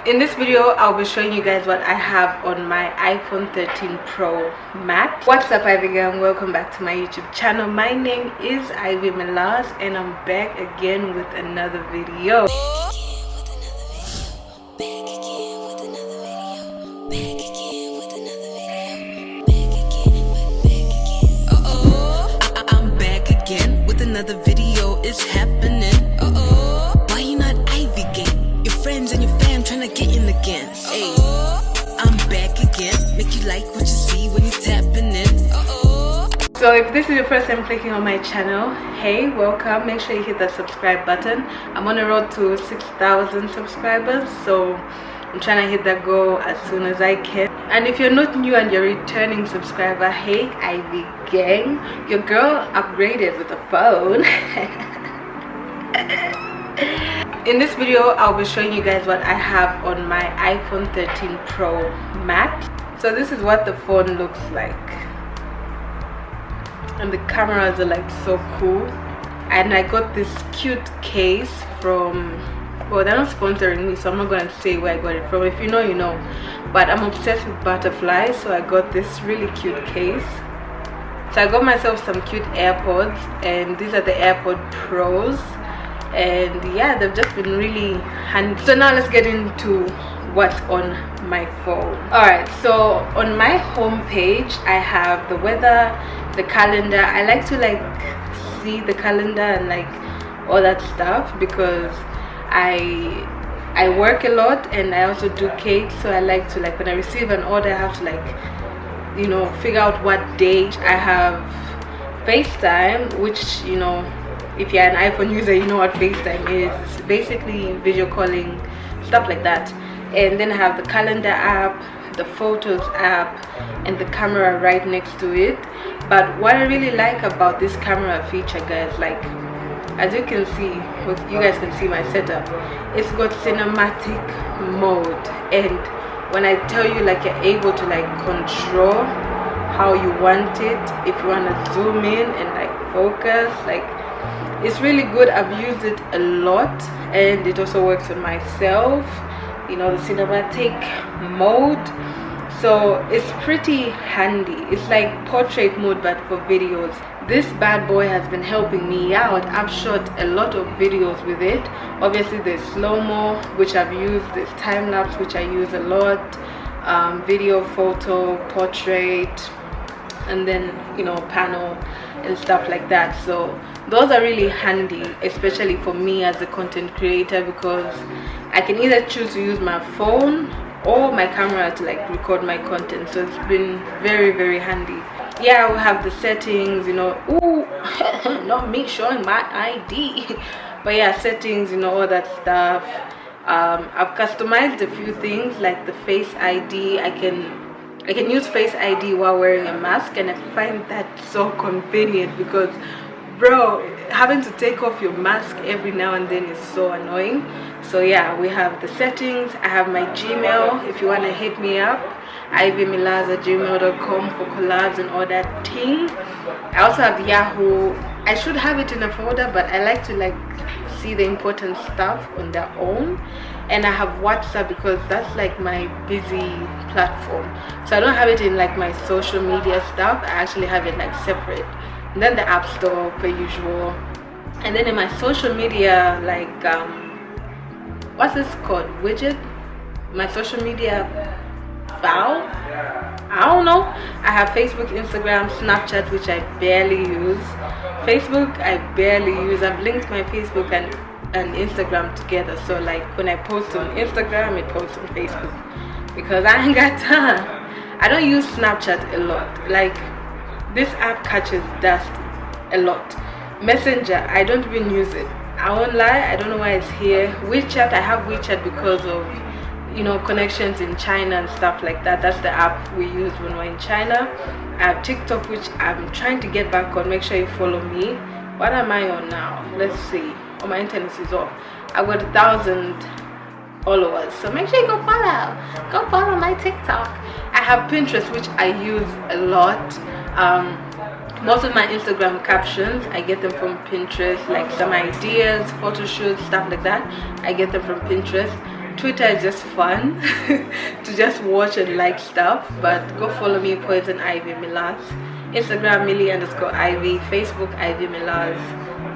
In this video, I'll be showing you guys what I have on my iPhone 13 Pro Max. What's up, Ivy gang? Welcome back to my YouTube channel. My name is Ivy Milas and I'm back again with another video. I'm back again with another video. It's happening. Why you not Ivy gang? Your friends and your fam trying to get in again. Hey, I'm back again. Make you like what you see when you tapping in. So if this is your first time clicking on my channel, hey, welcome. Make sure you hit that subscribe button. I'm on the road to 6,000 subscribers, so I'm trying to hit that goal as soon as I can. And if you're not new and you're a returning subscriber, hey Ivy gang, your girl upgraded with a phone. In this video, I'll be showing you guys what I have on my iPhone 13 Pro Max. So this is what the phone looks like. And the cameras are like so cool. And I got this cute case from, well, they're not sponsoring me, so I'm not going to say where I got it from. If you know, you know. But I'm obsessed with butterflies, so I got this really cute case. So I got myself some cute AirPods, and these are the AirPod Pros. And yeah, they've just been really handy. So now let's get into what's on my phone. Alright, so on my home page I have the weather, the calendar. I like to like see the calendar and like all that stuff because I work a lot and I also do cakes, so I like to, like, when I receive an order I have to, like, you know, figure out what date. I have FaceTime, which, you know, if you're an iPhone user, you know what FaceTime is. It's basically video calling, stuff like that. And then I have the calendar app, the photos app, and the camera right next to it. But what I really like about this camera feature, guys, like, as you can see, you guys can see my setup, it's got cinematic mode. And when I tell you, like, you're able to like control how you want it, if you want to zoom in and like focus, like, it's really good. I've used it a lot, and it also works on myself, you know, the cinematic mode. So it's pretty handy. It's like portrait mode but for videos. This bad boy has been helping me out. I've shot a lot of videos with it. Obviously there's slow-mo, which I've used, there's time-lapse, which I use a lot, video, photo, portrait, and then, you know, panel and stuff like that. So those are really handy, especially for me as a content creator, because I can either choose to use my phone or my camera to like record my content. So it's been very, very handy. Yeah, we have the settings, you know. Ooh, not me showing my ID. But yeah, settings, you know, all that stuff. I've customized a few things like the Face ID. I can use Face ID while wearing a mask, and I find that so convenient because, bro, having to take off your mask every now and then is so annoying. So yeah, we have the settings. I have my Gmail if you want to hit me up, ivymilas@gmail.com for collabs and all that thing. I also have Yahoo. I should have it in a folder, but I like to like see the important stuff on their own. And I have WhatsApp because that's like my busy platform, so I don't have it in like my social media stuff. I actually have it like separate. And then the App Store per usual. And then in my social media, like what's this called, widget, my social media file, I don't know. I have Facebook, Instagram, Snapchat, which I barely use. Facebook I barely use. I've linked my Facebook and Instagram together, so like when I post on Instagram, it posts on Facebook because I ain't got time. I don't use Snapchat a lot. Like, this app catches dust a lot. Messenger, I don't even use it. I won't lie, I don't know why it's here. WeChat, I have WeChat because of, you know, connections in China and stuff like that. That's the app we use when we're in China. I have TikTok, which I'm trying to get back on. Make sure you follow me. What am I on now? Let's see. Oh, my internet is off. I've got 1,000 followers, so make sure you go follow my TikTok. I have Pinterest, which I use a lot. Most of my Instagram captions, I get them from Pinterest, like some ideas, photo shoots, stuff like that. I get them from Pinterest. Twitter is just fun to just watch and like stuff, but go follow me, Poison Ivy Milaz. Instagram Millie_Ivy, Facebook Ivy Milaz.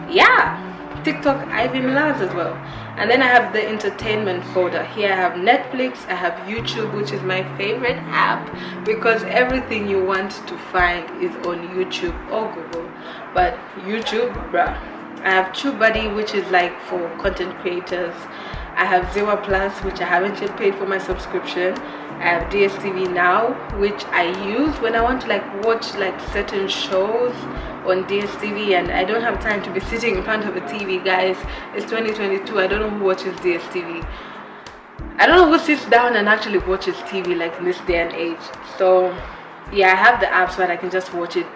Yeah, TikTok Ivy Milaz as well. And then I have the entertainment folder. Here I have Netflix, I have YouTube, which is my favorite app because everything you want to find is on YouTube or Google. But YouTube, bruh. I have TubeBuddy, which is like for content creators. I have Zewa Plus, which I haven't yet paid for my subscription. I have DSTV Now, which I use when I want to like watch like certain shows on DSTV, and I don't have time to be sitting in front of a TV, guys. It's 2022. I don't know who watches DSTV. I don't know who sits down and actually watches TV like in this day and age. So yeah, I have the app so that I can just watch it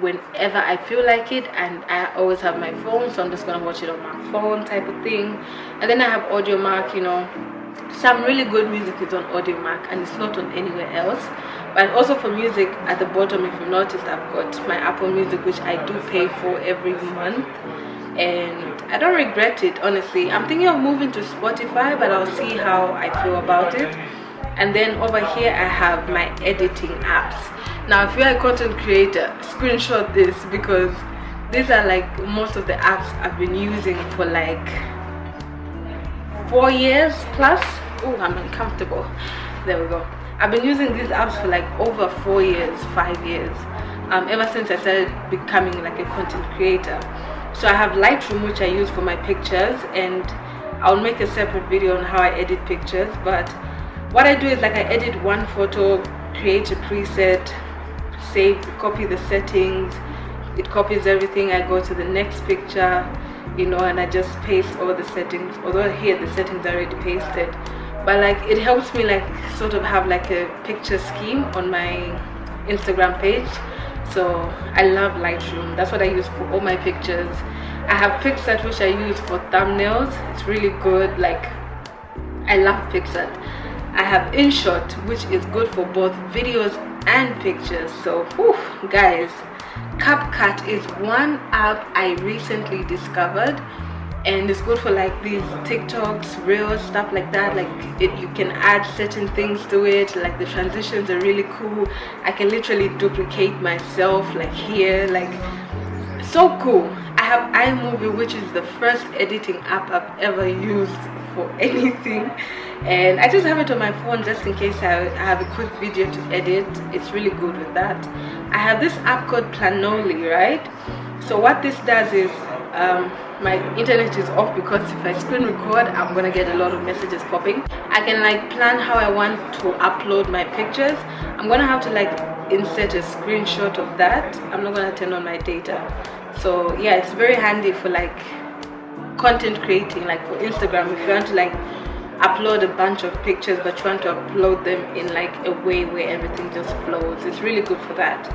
whenever I feel like it, and I always have my phone, so I'm just gonna watch it on my phone type of thing. And then I have AudioMark, you know. Some really good music is on AudioMark and it's not on anywhere else. But also for music, at the bottom, if you noticed, I've got my Apple Music, which I do pay for every month, and I don't regret it, honestly. I'm thinking of moving to Spotify, but I'll see how I feel about it. And then over here I have my editing apps. Now if you're a content creator, screenshot this, because these are like most of the apps I've been using for like 4 years plus. Oh, I'm uncomfortable. There we go. I've been using these apps for like over 4 years, 5 years, ever since I started becoming like a content creator. So I have Lightroom, which I use for my pictures, and I'll make a separate video on how I edit pictures. But what I do is like I edit one photo, create a preset, save, copy the settings, it copies everything. I go to the next picture, you know, and I just paste all the settings, although here the settings are already pasted. But like it helps me like sort of have like a picture scheme on my Instagram page. So I love Lightroom. That's what I use for all my pictures. I have Pixart, which I use for thumbnails. It's really good. Like I love Pixart. I have InShot, which is good for both videos and pictures. So whew, guys, CapCut is one app I recently discovered, and it's good for like these TikToks, reels, stuff like that. Like you can add certain things to it, like the transitions are really cool. I can literally duplicate myself like here, like so cool. I have iMovie, which is the first editing app I've ever used for anything, and I just have it on my phone just in case I have a quick video to edit. It's really good with that. I have this app called Planoly, right? So what this does is my internet is off because if I screen record, I'm gonna get a lot of messages popping. I can like plan how I want to upload my pictures. I'm gonna have to like insert a screenshot of that. I'm not gonna turn on my data. So yeah, it's very handy for like content creating, like for Instagram. If you want to like upload a bunch of pictures but you want to upload them in like a way where everything just flows, it's really good for that.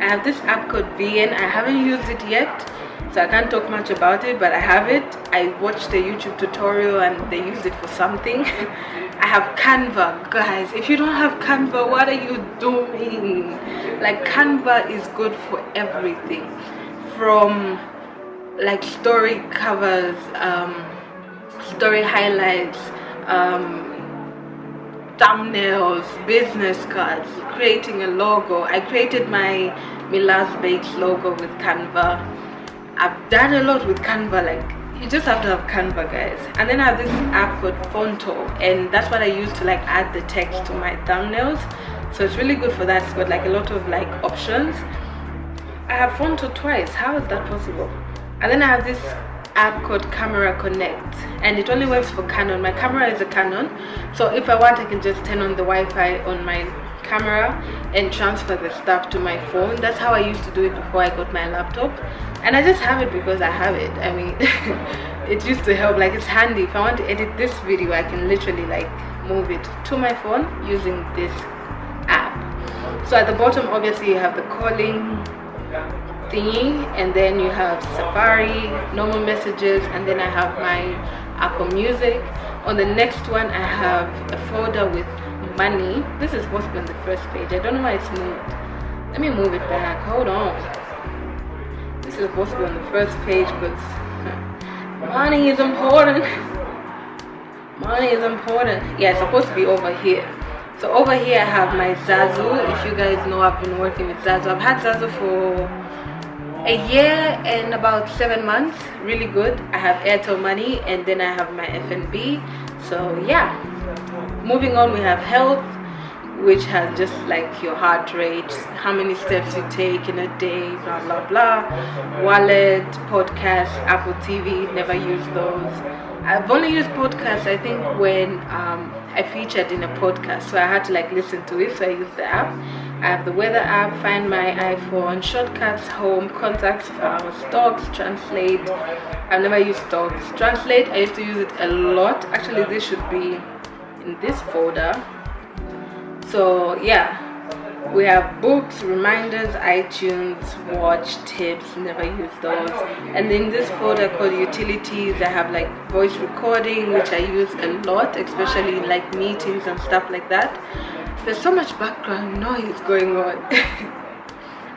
I have this app called VN. I haven't used it yet, so I can't talk much about it, but I have it. I watched a YouTube tutorial and they used it for something. I have Canva. Guys, if you don't have Canva, what are you doing? Like Canva is good for everything, from like story covers, story highlights, thumbnails, business cards, creating a logo. I created my Milaz Bakes logo with Canva. I've done a lot with Canva. Like you just have to have Canva, guys. And then I have this app called Fonto, and that's what I use to like add the text to my thumbnails. So it's really good for that. It's got like a lot of like options. I have Fonto twice. How is that possible? And then I have this app called Camera Connect, and it only works for Canon. My camera is a Canon, so if I want I can just turn on the Wi-Fi on my camera and transfer the stuff to my phone. That's how I used to do it before I got my laptop, and I just have it because I have it. I mean it used to help. Like it's handy. If I want to edit this video, I can literally like move it to my phone using this app. So at the bottom obviously you have the calling thingy, and then you have Safari, normal messages, and then I have my Apple Music. On the next one I have a folder with money. This is supposed to be on the first page. I don't know why it's moved. Let me move it back. Hold on. This is supposed to be on the first page because money is important. Money is important. Yeah, it's supposed to be over here. So over here I have my Zazu. If you guys know, I've been working with Zazu. I've had Zazu for a year and about 7 months. Really good. I have Airtel Money, and then I have my FNB. So yeah, moving on, we have health, which has just like your heart rate, how many steps you take in a day, blah blah blah. Wallet, podcast, Apple TV, never use those. I've only used podcasts, I think, when I featured in a podcast, so I had to like listen to it, so I used the app. I have the weather app, Find My iPhone, shortcuts, home, contacts, files, stocks, translate. I've never used stocks. Translate, I used to use it a lot. Actually, this should be in this folder. So yeah, we have books, reminders, iTunes, watch, tips, never use those. And in this folder called utilities, I have like voice recording, which I use a lot, especially in like meetings and stuff like that. There's so much background noise going on.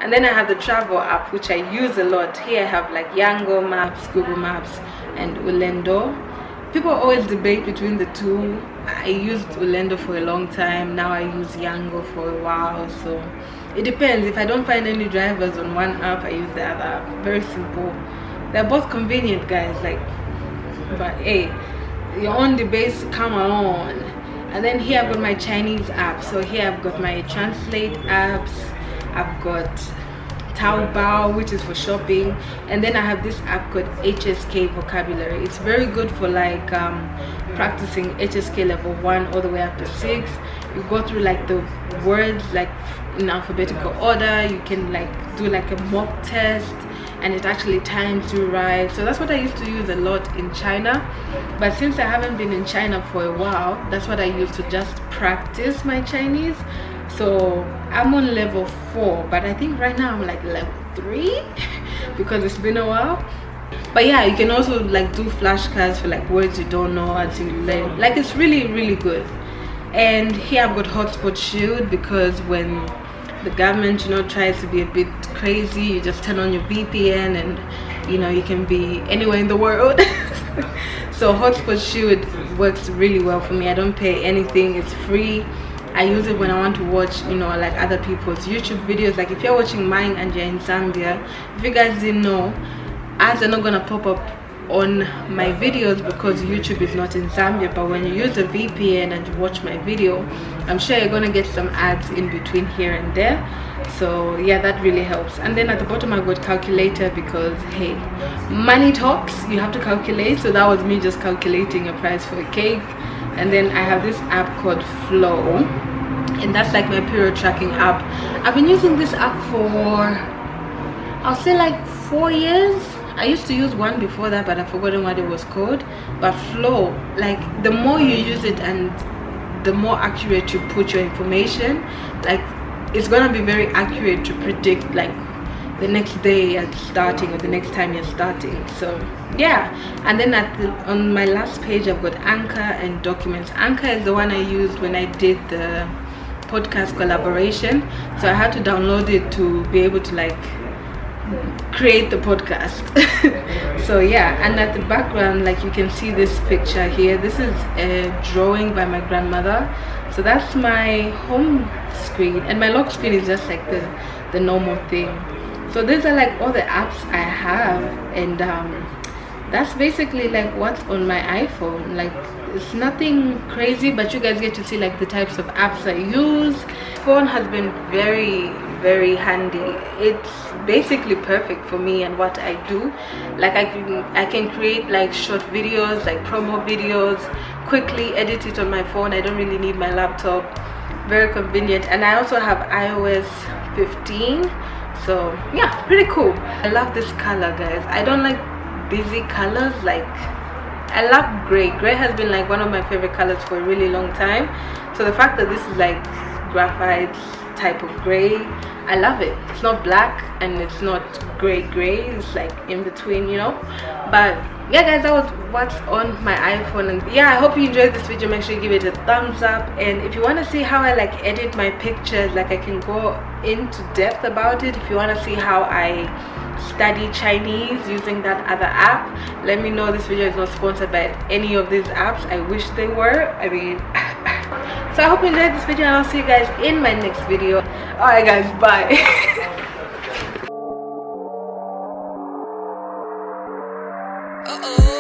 And then I have the travel app, which I use a lot. Here I have like Yango Maps, Google Maps, and Ulendo. People always debate between the two. I used Ulendo for a long time. Now I use Yango for a while. So it depends. If I don't find any drivers on one app, I use the other app. Very simple. They're both convenient, guys. Like, but hey, your own debates, come on. And then here I've got my Chinese app. So here I've got my translate apps. I've got Taobao, which is for shopping, and then I have this app called HSK vocabulary. It's very good for like practicing HSK level 1 all the way up to 6. You go through like the words like in alphabetical order. You can like do like a mock test, and it actually times you right. So that's what I used to use a lot in China, but since I haven't been in China for a while, that's what I use to just practice my Chinese. So I'm on level 4, but I think right now I'm like level 3 because it's been a while. But yeah, you can also like do flashcards for like words you don't know until you learn. Like, it's really good. And here I've got Hotspot Shield, because when the government, you know, tries to be a bit crazy, you just turn on your VPN and, you know, you can be anywhere in the world. So Hotspot Shield works really well for me. I don't pay anything, it's free. I use it when I want to watch, you know, like other people's YouTube videos. Like if you're watching mine and you're in Zambia, if you guys didn't know, ads are not gonna pop up on my videos because YouTube is not in Zambia. But when you use a VPN and you watch my video, I'm sure you're gonna get some ads in between here and there. So yeah, that really helps. And then at the bottom I've got calculator, because hey, money talks, you have to calculate. So that was me just calculating a price for a cake. And then I have this app called Flow, and that's like my period tracking app. I've been using this app for, I'll say like 4 years. I used to use one before that, but I've forgotten what it was called. But Flow, like the more you use it and the more accurate you put your information, like it's gonna be very accurate to predict like the next day you're starting or the next time you're starting. So yeah. And then on my last page I've got Anchor and Documents. Anchor is the one I used when I did the podcast collaboration, so I had to download it to be able to like create the podcast. So yeah, and at the background, like you can see this picture here, this is a drawing by my grandmother. So that's my home screen, and my lock screen is just like the normal thing. So these are like all the apps I have, and that's basically like what's on my iPhone. Like it's nothing crazy, but you guys get to see like the types of apps I use. Phone has been very handy. It's basically perfect for me and what I do. Like I can create like short videos, like promo videos, quickly edit it on my phone. I don't really need my laptop. Very convenient. And I also have iOS 15. So yeah, pretty cool. I love this color, guys. I don't like busy colors. Like I love gray. Gray has been like one of my favorite colors for a really long time. So the fact that this is like graphite type of gray, I love it. It's not black and it's not gray. It's like in between, you know. But yeah guys, that was what's on my iPhone. And yeah, I hope you enjoyed this video. Make sure you give it a thumbs up, and if you want to see how I like edit my pictures, like I can go into depth about it. If you want to see how I study Chinese using that other app. Let me know. This video is not sponsored by any of these apps. I wish they were. I mean so I hope you enjoyed this video, and I'll see you guys in my next video. Alright guys, bye. Uh-oh.